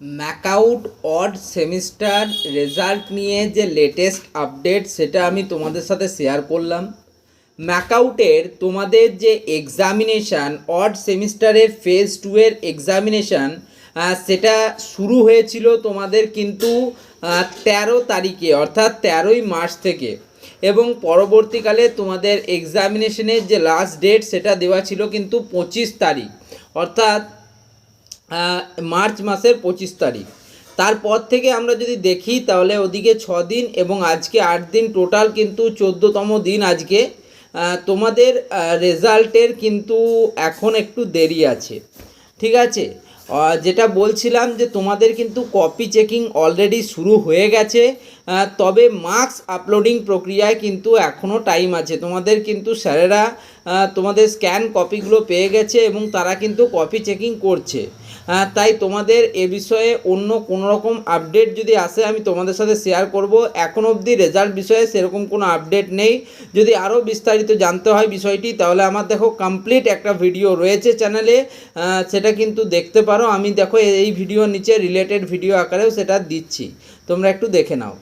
MAKAUT odd semester result নিয়ে যে latest update সেটা আমি তোমাদের সাথে শেয়ার করলাম। ম্যাকআউটের তোমাদের যে এক্সামিনেশান অড সেমিস্টারের ফেজ 2 এর এক্সামিনেশান সেটা শুরু হয়েছিল তোমাদের কিন্তু 13 তারিখে অর্থাৎ 13ই মার্চ থেকে, এবং পরবর্তীকালে তোমাদের এক্সামিনেশনের যে লাস্ট ডেট সেটা দেওয়া ছিল কিন্তু 25 তারিখ অর্থাৎ মার্চ মাসের 25 তারিখ। তারপর থেকে আমরা যদি দেখি তাহলে ওদিকে 6 দিন এবং আজকে 8 দিন, টোটাল কিন্তু 14তম দিন আজকে। তোমাদের রেজাল্টের কিন্তু এখন একটু দেরি আছে, ঠিক আছে। যেটা বলছিলাম যে তোমাদের কিন্তু কপি চেকিং অলরেডি শুরু হয়ে গেছে, তবে মার্কস আপলোডিং প্রক্রিয়ায় কিন্তু এখনও টাইম আছে। তোমাদের কিন্তু স্যারেরা তোমাদের স্ক্যান কপিগুলো পেয়ে গেছে এবং তারা কিন্তু কপি চেকিং করছে। তাই তোমাদের এ বিষয়ে অন্য কোনো রকম আপডেট যদি আসে আমি তোমাদের সাথে শেয়ার করব। এখন অবধি রেজাল্ট বিষয়ে সেরকম কোনো আপডেট নেই। যদি আরও বিস্তারিত জানতে হয় বিষয়টি তাহলে আমার দেখো কমপ্লিট একটা ভিডিও রয়েছে চ্যানেলে, সেটা কিন্তু দেখতে পারো। আমি দেখো এই ভিডিওর নিচে রিলেটেড ভিডিও আকারেও সেটা দিচ্ছি, তোমরা একটু দেখে নাও।